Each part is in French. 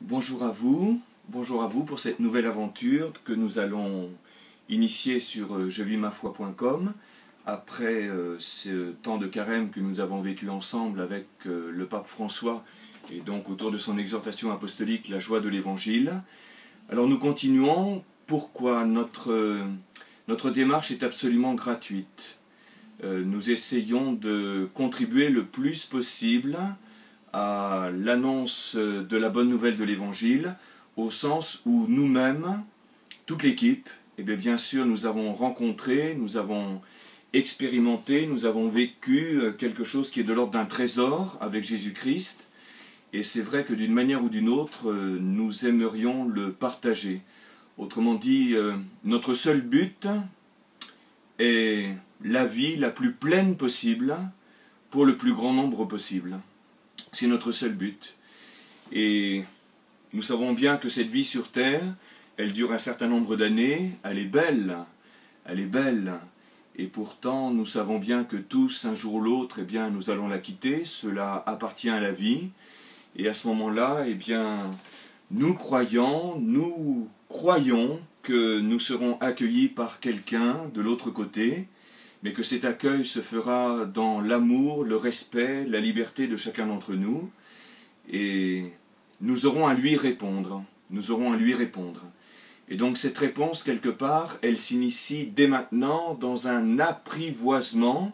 Bonjour à vous pour cette nouvelle aventure que nous allons initier sur jevismafoi.com après ce temps de carême que nous avons vécu ensemble avec le pape François et donc autour de son exhortation apostolique La joie de l'évangile. Alors nous continuons. Pourquoi notre démarche est absolument gratuite. Nous essayons de contribuer le plus possible à l'annonce de la bonne nouvelle de l'Évangile, au sens où nous-mêmes, toute l'équipe, bien sûr nous avons rencontré, nous avons expérimenté, nous avons vécu quelque chose qui est de l'ordre d'un trésor avec Jésus-Christ, et c'est vrai que d'une manière ou d'une autre, nous aimerions le partager. Autrement dit, notre seul but est la vie la plus pleine possible pour le plus grand nombre possible. C'est notre seul but. Et nous savons bien que cette vie sur terre, elle dure un certain nombre d'années, elle est belle, et pourtant nous savons bien que tous, un jour ou l'autre, nous allons la quitter, cela appartient à la vie, et à ce moment-là, nous croyons que nous serons accueillis par quelqu'un de l'autre côté, mais que cet accueil se fera dans l'amour, le respect, la liberté de chacun d'entre nous, et nous aurons à lui répondre. Et donc cette réponse, quelque part, elle s'initie dès maintenant dans un apprivoisement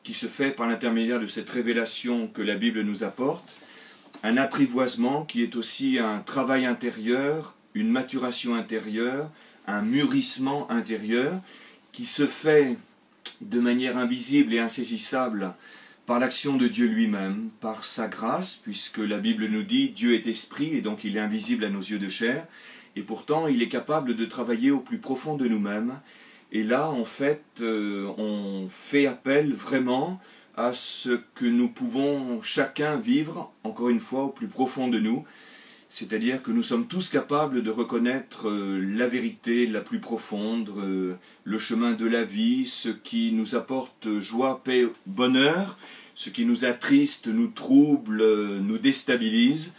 qui se fait par l'intermédiaire de cette révélation que la Bible nous apporte, un apprivoisement qui est aussi un travail intérieur, une maturation intérieure, un mûrissement intérieur, qui se fait de manière invisible et insaisissable par l'action de Dieu lui-même, par sa grâce, puisque la Bible nous dit « Dieu est esprit » et donc il est invisible à nos yeux de chair, et pourtant il est capable de travailler au plus profond de nous-mêmes. Et là, en fait, on fait appel vraiment à ce que nous pouvons chacun vivre, encore une fois, au plus profond de nous, c'est-à-dire que nous sommes tous capables de reconnaître la vérité la plus profonde, le chemin de la vie, ce qui nous apporte joie, paix, bonheur, ce qui nous attriste, nous trouble, nous déstabilise.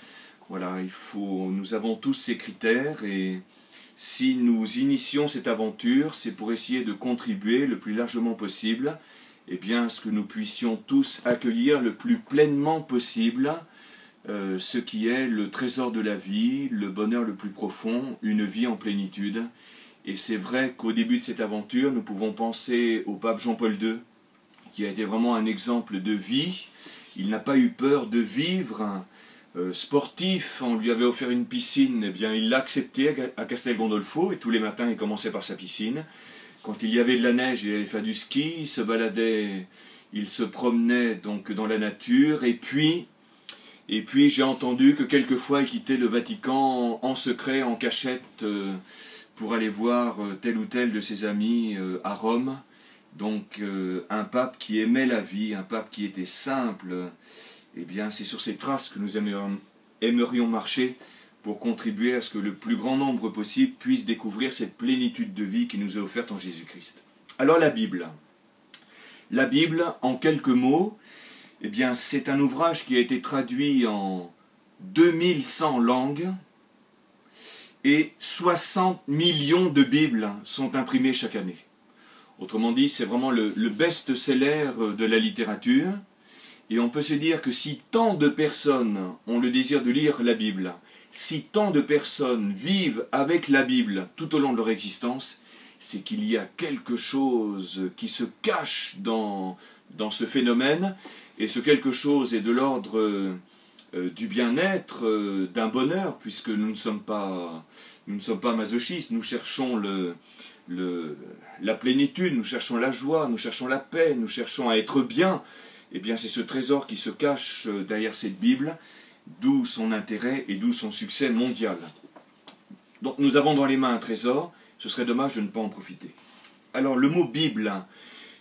Voilà, nous avons tous ces critères et si nous initions cette aventure, c'est pour essayer de contribuer le plus largement possible, à ce que nous puissions tous accueillir le plus pleinement possible ce qui est le trésor de la vie, le bonheur le plus profond, une vie en plénitude. Et c'est vrai qu'au début de cette aventure, nous pouvons penser au pape Jean-Paul II, qui a été vraiment un exemple de vie. Il n'a pas eu peur de vivre. Sportif, on lui avait offert une piscine, il l'a accepté à Castel Gandolfo, et tous les matins il commençait par sa piscine. Quand il y avait de la neige, il allait faire du ski, il se baladait, il se promenait donc dans la nature, et puis j'ai entendu que quelquefois il quittait le Vatican en secret, en cachette, pour aller voir tel ou tel de ses amis à Rome. Donc un pape qui aimait la vie, un pape qui était simple, c'est sur ces traces que nous aimerions marcher pour contribuer à ce que le plus grand nombre possible puisse découvrir cette plénitude de vie qui nous est offerte en Jésus-Christ. Alors la Bible, en quelques mots, c'est un ouvrage qui a été traduit en 2100 langues et 60 millions de Bibles sont imprimées chaque année. Autrement dit, c'est vraiment le best-seller de la littérature. Et on peut se dire que si tant de personnes ont le désir de lire la Bible, si tant de personnes vivent avec la Bible tout au long de leur existence, c'est qu'il y a quelque chose qui se cache dans ce phénomène. Et ce quelque chose est de l'ordre du bien-être, d'un bonheur, puisque nous ne sommes pas masochistes, nous cherchons la plénitude, nous cherchons la joie, nous cherchons la paix, nous cherchons à être bien. C'est ce trésor qui se cache derrière cette Bible, d'où son intérêt et d'où son succès mondial. Donc nous avons dans les mains un trésor, ce serait dommage de ne pas en profiter. Alors le mot Bible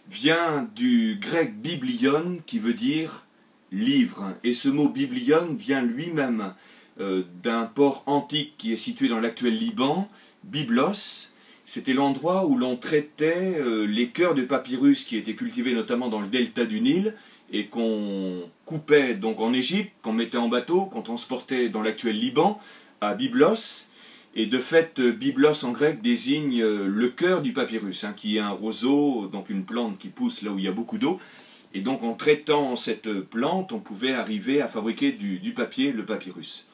vient du grec biblion qui veut dire livre. Et ce mot biblion vient lui-même d'un port antique qui est situé dans l'actuel Liban, Byblos. C'était l'endroit où l'on traitait les cœurs de papyrus qui étaient cultivés notamment dans le delta du Nil et qu'on coupait donc en Égypte, qu'on mettait en bateau, qu'on transportait dans l'actuel Liban, à biblos, et de fait, biblos en grec désigne le cœur du papyrus, hein, qui est un roseau, donc une plante qui pousse là où il y a beaucoup d'eau. Et donc en traitant cette plante, on pouvait arriver à fabriquer du papier, le papyrus.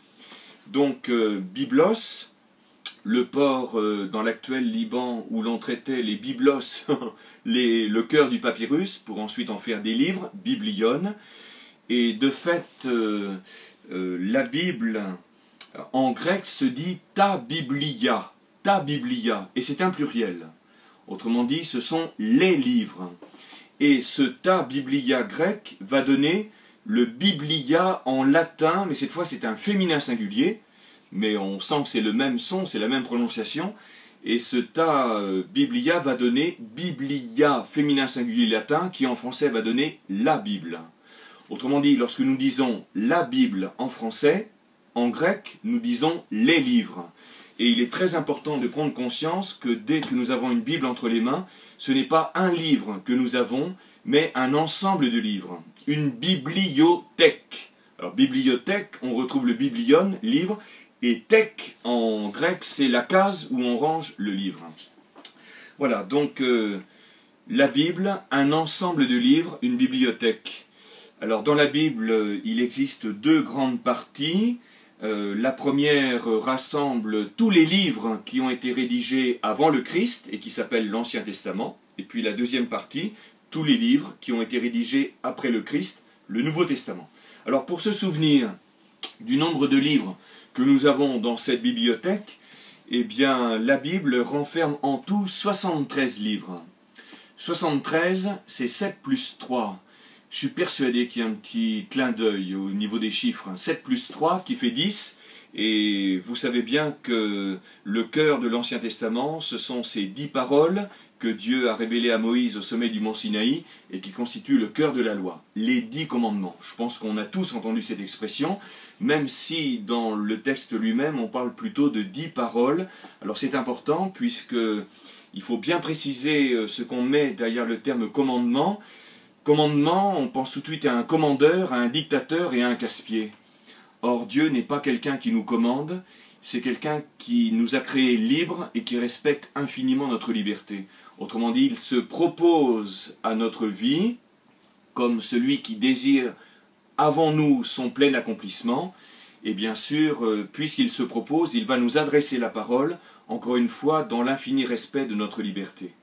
Donc biblos, le port dans l'actuel Liban où l'on traitait les biblos, le cœur du papyrus, pour ensuite en faire des livres, biblion. Et de fait, la Bible en grec se dit ta biblia, et c'est un pluriel. Autrement dit, ce sont les livres. Et ce ta biblia grec va donner le biblia en latin, mais cette fois c'est un féminin singulier, mais on sent que c'est le même son, c'est la même prononciation, et ce ta biblia va donner biblia féminin singulier latin, qui en français va donner la Bible. Autrement dit, lorsque nous disons la Bible en français, en grec, nous disons les livres. Et il est très important de prendre conscience que dès que nous avons une Bible entre les mains, ce n'est pas un livre que nous avons, mais un ensemble de livres. Une bibliothèque. Alors, bibliothèque, on retrouve le biblion, livre, et thèque, en grec, c'est la case où on range le livre. Voilà, donc, la Bible, un ensemble de livres, une bibliothèque. Alors, dans la Bible, il existe deux grandes parties. La première rassemble tous les livres qui ont été rédigés avant le Christ et qui s'appellent l'Ancien Testament. Et puis la deuxième partie, tous les livres qui ont été rédigés après le Christ, le Nouveau Testament. Alors pour se souvenir du nombre de livres que nous avons dans cette bibliothèque, eh bien la Bible renferme en tout 73 livres. 73, c'est 7 plus 3. Je suis persuadé qu'il y a un petit clin d'œil au niveau des chiffres. 7 plus 3 qui fait 10. Et vous savez bien que le cœur de l'Ancien Testament, ce sont ces 10 paroles que Dieu a révélées à Moïse au sommet du mont Sinaï et qui constituent le cœur de la loi. Les 10 commandements. Je pense qu'on a tous entendu cette expression, même si dans le texte lui-même, on parle plutôt de 10 paroles. Alors c'est important puisque il faut bien préciser ce qu'on met derrière le terme commandement. Commandement, on pense tout de suite à un commandeur, à un dictateur et à un casse-pied. Or, Dieu n'est pas quelqu'un qui nous commande, c'est quelqu'un qui nous a créés libres et qui respecte infiniment notre liberté. Autrement dit, il se propose à notre vie comme celui qui désire avant nous son plein accomplissement. Et bien sûr, puisqu'il se propose, il va nous adresser la parole, encore une fois, dans l'infini respect de notre liberté.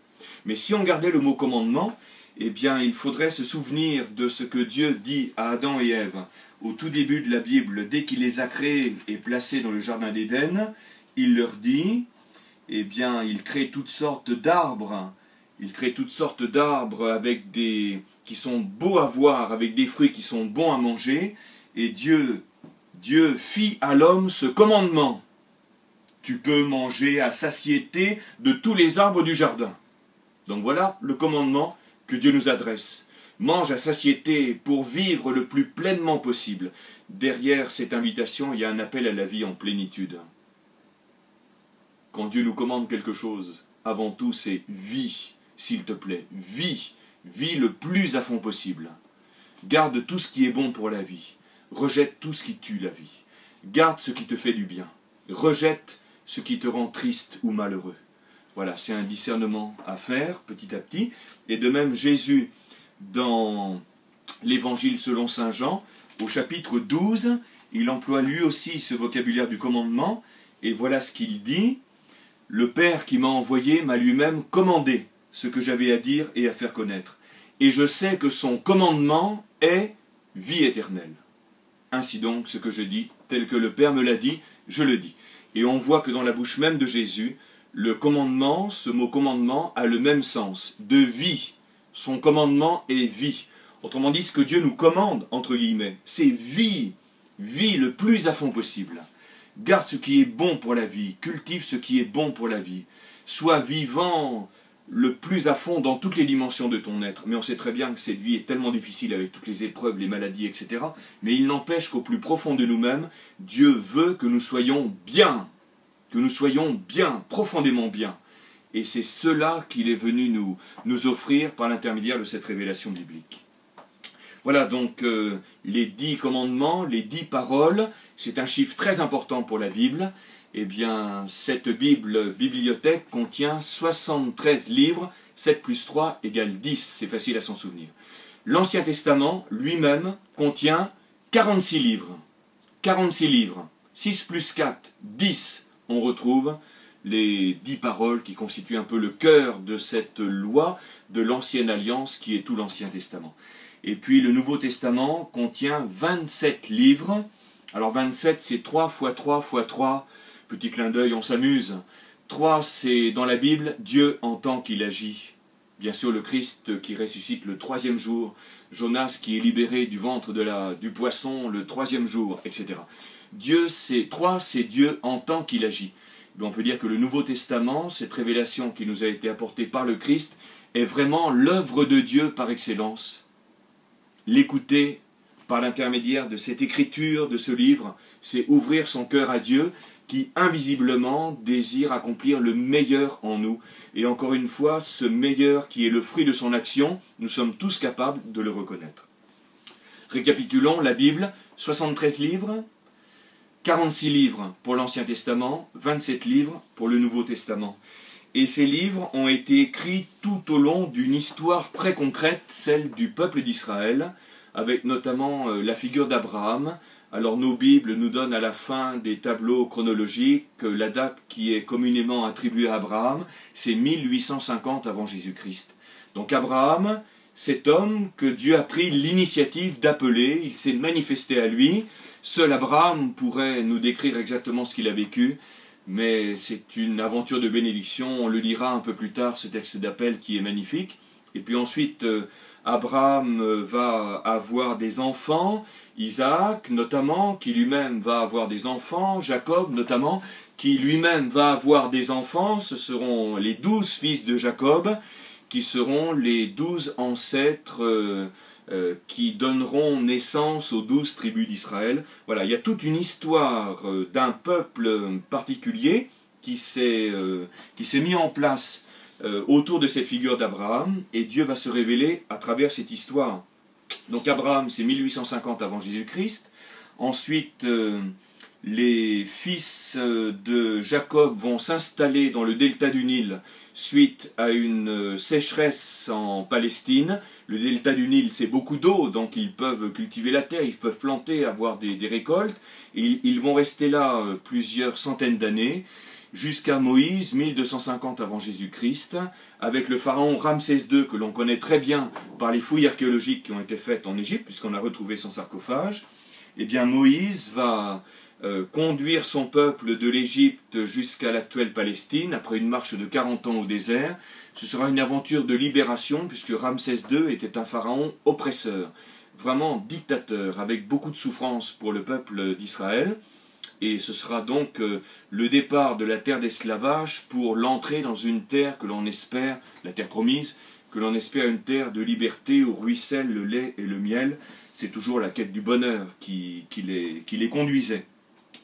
Mais si on gardait le mot commandement, eh bien, il faudrait se souvenir de ce que Dieu dit à Adam et Ève au tout début de la Bible, dès qu'il les a créés et placés dans le jardin d'Éden. Il leur dit, eh bien, il crée toutes sortes d'arbres. Il crée toutes sortes d'arbres avec qui sont beaux à voir, avec des fruits qui sont bons à manger. Et Dieu fit à l'homme ce commandement. Tu peux manger à satiété de tous les arbres du jardin. Donc voilà le commandement que Dieu nous adresse. Mange à satiété pour vivre le plus pleinement possible. Derrière cette invitation, il y a un appel à la vie en plénitude. Quand Dieu nous commande quelque chose, avant tout c'est vis, s'il te plaît, vis le plus à fond possible. Garde tout ce qui est bon pour la vie. Rejette tout ce qui tue la vie. Garde ce qui te fait du bien. Rejette ce qui te rend triste ou malheureux. Voilà, c'est un discernement à faire petit à petit. Et de même, Jésus, dans l'Évangile selon saint Jean, au chapitre 12, il emploie lui aussi ce vocabulaire du commandement. Et voilà ce qu'il dit. Le Père qui m'a envoyé m'a lui-même commandé ce que j'avais à dire et à faire connaître. Et je sais que son commandement est vie éternelle. Ainsi donc, ce que je dis, tel que le Père me l'a dit, je le dis. Et on voit que dans la bouche même de Jésus, le commandement, ce mot commandement, a le même sens, de vie. Son commandement est vie. Autrement dit, ce que Dieu nous commande, entre guillemets, c'est vie. Vie le plus à fond possible. Garde ce qui est bon pour la vie. Cultive ce qui est bon pour la vie. Sois vivant le plus à fond dans toutes les dimensions de ton être. Mais on sait très bien que cette vie est tellement difficile avec toutes les épreuves, les maladies, etc. Mais il n'empêche qu'au plus profond de nous-mêmes, Dieu veut que nous soyons bien. Que nous soyons bien, profondément bien. Et c'est cela qu'il est venu nous offrir par l'intermédiaire de cette révélation biblique. Voilà donc les 10 commandements, les 10 paroles, c'est un chiffre très important pour la Bible. Eh bien, cette bibliothèque contient 73 livres, 7 plus 3 égale 10, c'est facile à s'en souvenir. L'Ancien Testament lui-même contient 46 livres. 46 livres. 6 plus 4, 10. On retrouve les 10 paroles qui constituent un peu le cœur de cette loi de l'Ancienne Alliance qui est tout l'Ancien Testament. Et puis le Nouveau Testament contient 27 livres. Alors 27 c'est 3 fois 3 fois 3. Petit clin d'œil, on s'amuse. 3 c'est dans la Bible, Dieu en tant qu'il agit. Bien sûr le Christ qui ressuscite le 3e jour. Jonas qui est libéré du ventre du poisson le 3e jour, etc. Dieu c'est 3 c'est Dieu en tant qu'il agit. On peut dire que le Nouveau Testament, cette révélation qui nous a été apportée par le Christ, est vraiment l'œuvre de Dieu par excellence. L'écouter par l'intermédiaire de cette écriture, de ce livre, c'est ouvrir son cœur à Dieu qui, invisiblement, désire accomplir le meilleur en nous. Et encore une fois, ce meilleur qui est le fruit de son action, nous sommes tous capables de le reconnaître. Récapitulons la Bible, 73 livres, 46 livres pour l'Ancien Testament, 27 livres pour le Nouveau Testament. Et ces livres ont été écrits tout au long d'une histoire très concrète, celle du peuple d'Israël, avec notamment la figure d'Abraham. Alors nos Bibles nous donnent à la fin des tableaux chronologiques la date qui est communément attribuée à Abraham, c'est 1850 avant Jésus-Christ. Donc Abraham, cet homme que Dieu a pris l'initiative d'appeler, il s'est manifesté à lui. Seul Abraham pourrait nous décrire exactement ce qu'il a vécu, mais c'est une aventure de bénédiction, on le lira un peu plus tard, ce texte d'appel qui est magnifique. Et puis ensuite, Abraham va avoir des enfants, Isaac notamment, qui lui-même va avoir des enfants, Jacob notamment, qui lui-même va avoir des enfants, ce seront les 12 fils de Jacob, qui seront les 12 ancêtres qui donneront naissance aux 12 tribus d'Israël. Voilà, il y a toute une histoire d'un peuple particulier qui s'est mis en place autour de cette figure d'Abraham, et Dieu va se révéler à travers cette histoire. Donc Abraham, c'est 1850 avant Jésus-Christ. Ensuite, les fils de Jacob vont s'installer dans le delta du Nil suite à une sécheresse en Palestine. Le delta du Nil, c'est beaucoup d'eau, donc ils peuvent cultiver la terre, ils peuvent planter, avoir des récoltes. Et ils vont rester là plusieurs centaines d'années, jusqu'à Moïse, 1250 avant Jésus-Christ, avec le pharaon Ramsès II, que l'on connaît très bien par les fouilles archéologiques qui ont été faites en Égypte, puisqu'on a retrouvé son sarcophage. Eh bien, Moïse va conduire son peuple de l'Égypte jusqu'à l'actuelle Palestine, après une marche de 40 ans au désert. Ce sera une aventure de libération, puisque Ramsès II était un pharaon oppresseur, vraiment dictateur, avec beaucoup de souffrance pour le peuple d'Israël. Et ce sera donc le départ de la terre d'esclavage pour l'entrée dans une terre que l'on espère, la terre promise, que l'on espère une terre de liberté où ruisselle le lait et le miel. C'est toujours la quête du bonheur qui les conduisait.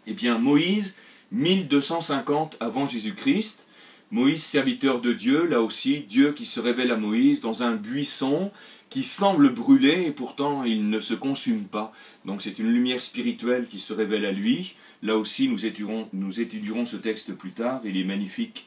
Eh bien, Moïse, 1250 avant Jésus-Christ, Moïse, serviteur de Dieu, là aussi, Dieu qui se révèle à Moïse dans un buisson qui semble brûler et pourtant il ne se consume pas. Donc c'est une lumière spirituelle qui se révèle à lui. Là aussi, nous étudierons ce texte plus tard, il est magnifique.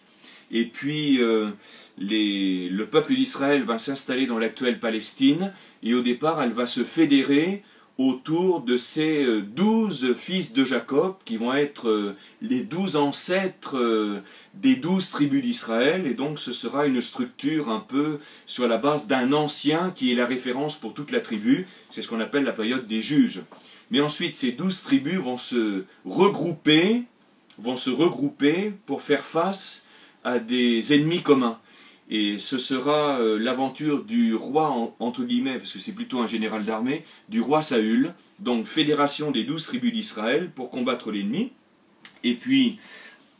Et puis, le peuple d'Israël va s'installer dans l'actuelle Palestine, et au départ, elle va se fédérer autour de ces 12 fils de Jacob, qui vont être les 12 ancêtres des 12 tribus d'Israël, et donc ce sera une structure un peu sur la base d'un ancien qui est la référence pour toute la tribu. C'est ce qu'on appelle la période des juges. Mais ensuite, ces 12 tribus vont se regrouper pour faire face à des ennemis communs. Et ce sera l'aventure du roi, entre guillemets, parce que c'est plutôt un général d'armée, du roi Saül, donc fédération des 12 tribus d'Israël pour combattre l'ennemi. Et puis,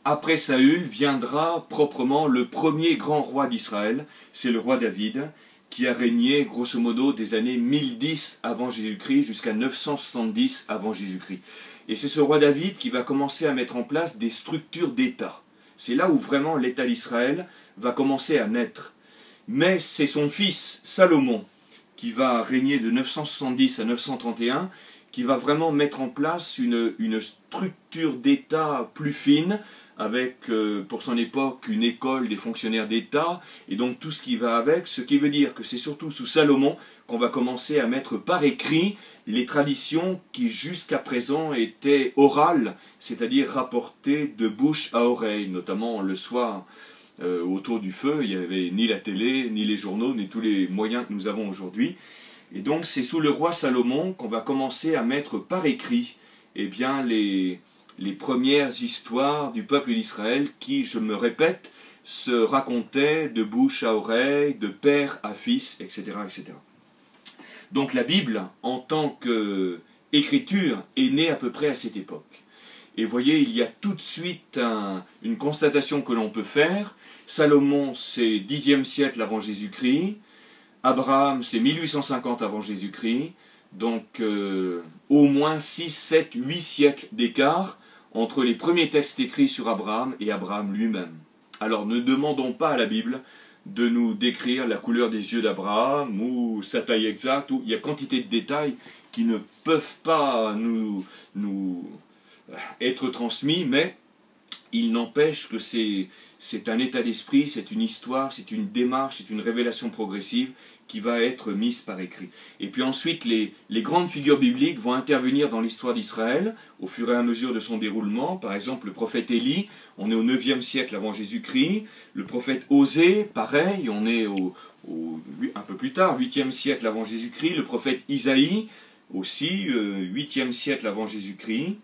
après Saül, viendra proprement le premier grand roi d'Israël, c'est le roi David, qui a régné grosso modo des années 1010 avant Jésus-Christ jusqu'à 970 avant Jésus-Christ. Et c'est ce roi David qui va commencer à mettre en place des structures d'État. C'est là où vraiment l'État d'Israël va commencer à naître. Mais c'est son fils Salomon qui va régner de 970 à 931, qui va vraiment mettre en place une structure d'État plus fine, avec, pour son époque, une école des fonctionnaires d'État, et donc tout ce qui va avec, ce qui veut dire que c'est surtout sous Salomon qu'on va commencer à mettre par écrit les traditions qui jusqu'à présent étaient orales, c'est-à-dire rapportées de bouche à oreille, notamment le soir autour du feu. Il n'y avait ni la télé, ni les journaux, ni tous les moyens que nous avons aujourd'hui. Et donc c'est sous le roi Salomon qu'on va commencer à mettre par écrit eh bien, les premières histoires du peuple d'Israël qui, je me répète, se racontaient de bouche à oreille, de père à fils, etc. etc. Donc la Bible, en tant qu'écriture, est née à peu près à cette époque. Et vous voyez, il y a tout de suite une constatation que l'on peut faire. Salomon, c'est 10e siècle avant Jésus-Christ. Abraham, c'est 1850 avant Jésus-Christ. Donc au moins 6, 7, 8 siècles d'écart entre les premiers textes écrits sur Abraham et Abraham lui-même. Alors ne demandons pas à la Bible de nous décrire la couleur des yeux d'Abraham ou sa taille exacte. Il y a quantité de détails qui ne peuvent pas nous être transmis, mais il n'empêche que c'est un état d'esprit, c'est une histoire, c'est une démarche, c'est une révélation progressive qui va être mise par écrit. Et puis ensuite, les grandes figures bibliques vont intervenir dans l'histoire d'Israël au fur et à mesure de son déroulement. Par exemple, le prophète Élie, on est au 9e siècle avant Jésus-Christ. Le prophète Osée, pareil, on est un peu plus tard, 8e siècle avant Jésus-Christ. Le prophète Isaïe, aussi, 8e siècle avant Jésus-Christ.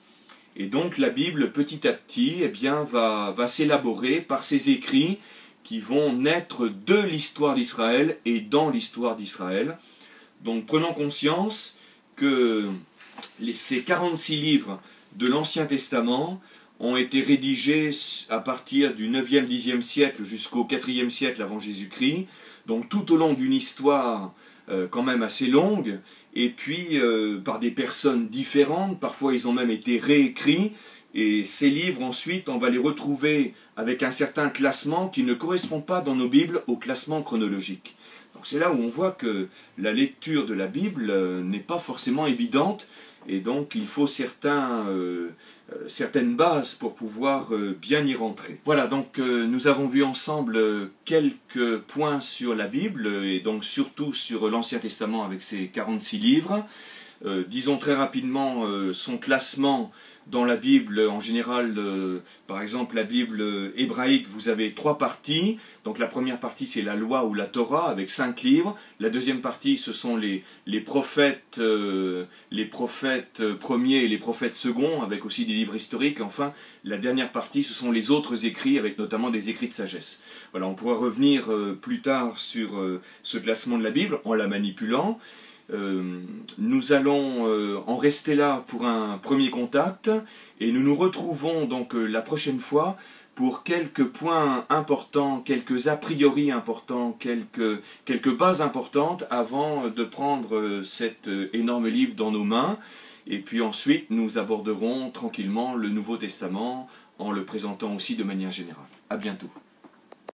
Et donc la Bible, petit à petit, eh bien, va s'élaborer par ses écrits qui vont naître de l'histoire d'Israël et dans l'histoire d'Israël. Donc prenons conscience que ces 46 livres de l'Ancien Testament ont été rédigés à partir du 9e, 10e siècle jusqu'au 4e siècle avant Jésus-Christ, donc tout au long d'une histoire quand même assez longue, et puis par des personnes différentes, parfois ils ont même été réécrits, et ces livres ensuite on va les retrouver avec un certain classement qui ne correspond pas dans nos Bibles au classement chronologique. Donc c'est là où on voit que la lecture de la Bible n'est pas forcément évidente, et donc il faut certaines bases pour pouvoir bien y rentrer. Voilà, donc nous avons vu ensemble quelques points sur la Bible, et donc surtout sur l'Ancien Testament avec ses 46 livres. Disons très rapidement son classement dans la Bible. En général, par exemple la Bible hébraïque, vous avez 3 parties. Donc la première partie c'est la loi ou la Torah avec 5 livres. La deuxième partie ce sont les prophètes premiers et les prophètes seconds avec aussi des livres historiques. Enfin la dernière partie ce sont les autres écrits avec notamment des écrits de sagesse. Voilà, on pourra revenir plus tard sur ce classement de la Bible en la manipulant. Nous allons en rester là pour un premier contact et nous nous retrouvons donc la prochaine fois pour quelques points importants, quelques a priori importants, quelques bases importantes avant de prendre cet énorme livre dans nos mains. Et puis ensuite nous aborderons tranquillement le Nouveau Testament en le présentant aussi de manière générale. À bientôt.